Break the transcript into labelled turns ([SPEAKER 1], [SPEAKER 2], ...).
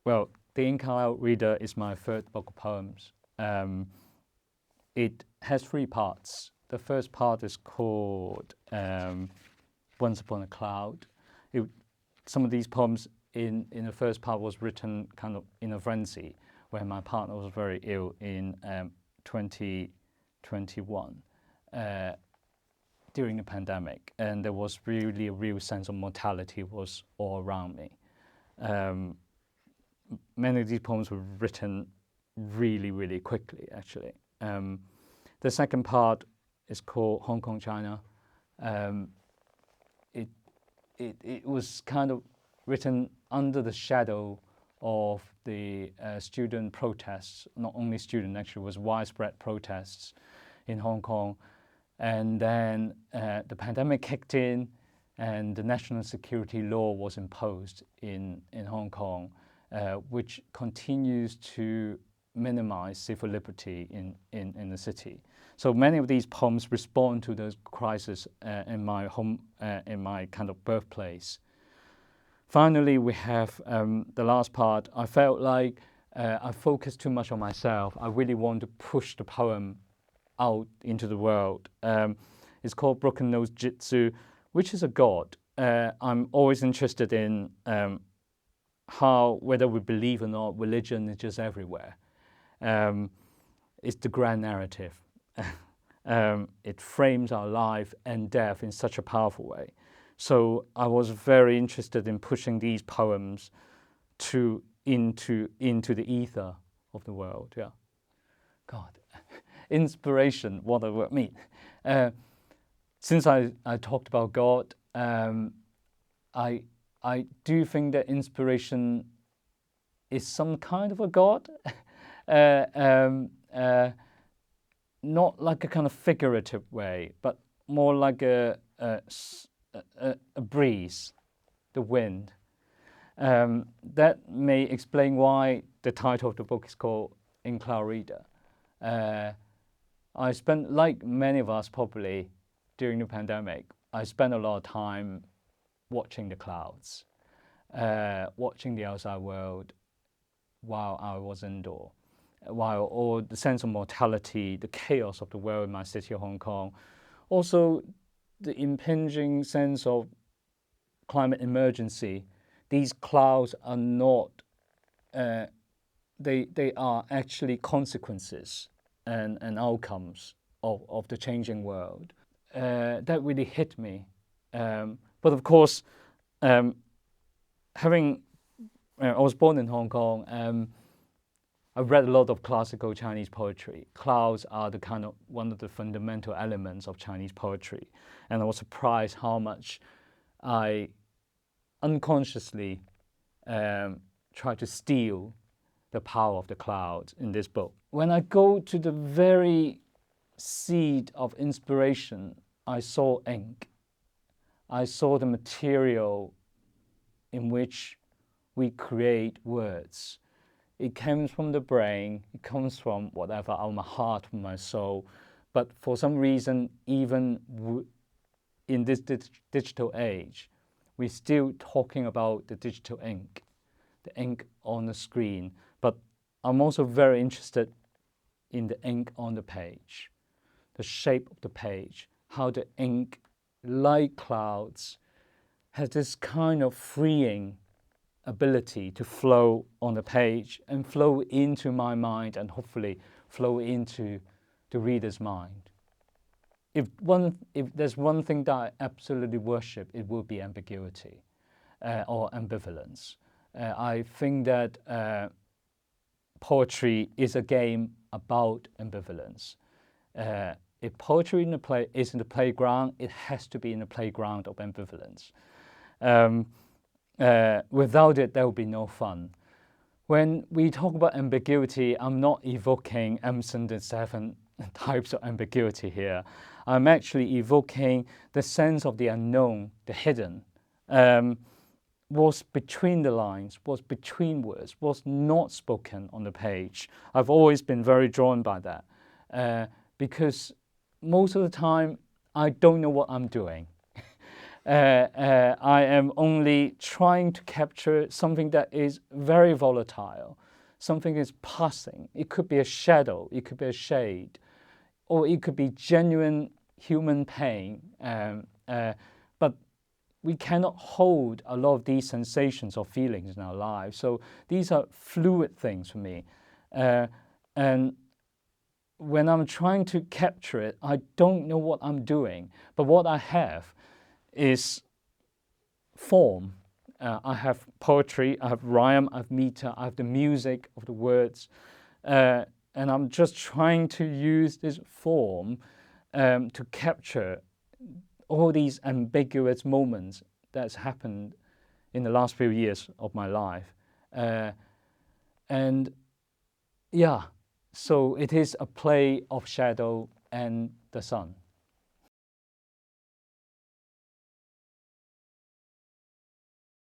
[SPEAKER 1] Well, The Ink Out Reader is my third book of poems. It has three parts. The first part is called Once Upon a Cloud. Some of these poems in the first part was written kind of in a frenzy when my partner was very ill in 2021 during the pandemic, and there was really a real sense of mortality was all around me. Many of these poems were written really, really quickly, actually. The second part is called Hong Kong, China. It was kind of written under the shadow of the student protests. Not only student, actually, it was widespread protests in Hong Kong. And then the pandemic kicked in, and the national security law was imposed in Hong Kong, which continues to minimize civil liberty in the city. So many of these poems respond to the crisis in my home, in my kind of birthplace. Finally, we have the last part. I felt like I focused too much on myself. I really want to push the poem out into the world. It's called Broken Nose Jitsu, which is a god. I'm always interested in how, whether we believe or not, religion is just everywhere. It's the grand narrative. It frames our life and death in such a powerful way. So I was very interested in pushing these poems into the ether of the world. Yeah, God, inspiration. What does it mean? Since I talked about God, I do think that inspiration is some kind of a god. Not like a kind of figurative way, but more like a breeze, the wind. That may explain why the title of the book is called Ink Out Reader. I spent, like many of us probably during the pandemic, I spent a lot of time watching the clouds, watching the outside world while I was indoor. While all the sense of mortality, the chaos of the world in my city of Hong Kong, also the impinging sense of climate emergency, these clouds are not, they are actually consequences and outcomes of the changing world. That really hit me. But of course, I was born in Hong Kong. I've read a lot of classical Chinese poetry. Clouds are the kind of one of the fundamental elements of Chinese poetry. And I was surprised how much I unconsciously try to steal the power of the clouds in this book. When I go to the very seed of inspiration, I saw ink. I saw the material in which we create words. It comes from the brain, it comes from whatever, out of my heart, from my soul. But for some reason, even in this digital age, we're still talking about the digital ink, the ink on the screen. But I'm also very interested in the ink on the page, the shape of the page, how the ink, like clouds, has this kind of freeing ability to flow on the page and flow into my mind and hopefully flow into the reader's mind. If there's one thing that I absolutely worship, it would be ambiguity or ambivalence. I think that poetry is a game about ambivalence. If poetry is in the playground, it has to be in the playground of ambivalence. Without it, there will be no fun. When we talk about ambiguity, I'm not evoking Emerson the 7 types of ambiguity here. I'm actually evoking the sense of the unknown, the hidden, what's between the lines, what's between words, what's not spoken on the page. I've always been very drawn by that because most of the time, I don't know what I'm doing. I am only trying to capture something that is very volatile, something is passing. It could be a shadow, it could be a shade, or it could be genuine human pain. But we cannot hold a lot of these sensations or feelings in our lives. So these are fluid things for me. And when I'm trying to capture it, I don't know what I'm doing. But what I have is form. I have poetry, I have rhyme, I have meter, I have the music of the words. And I'm just trying to use this form to capture all these ambiguous moments that's happened in the last few years of my life. And yeah, so it is a play of shadow and the sun.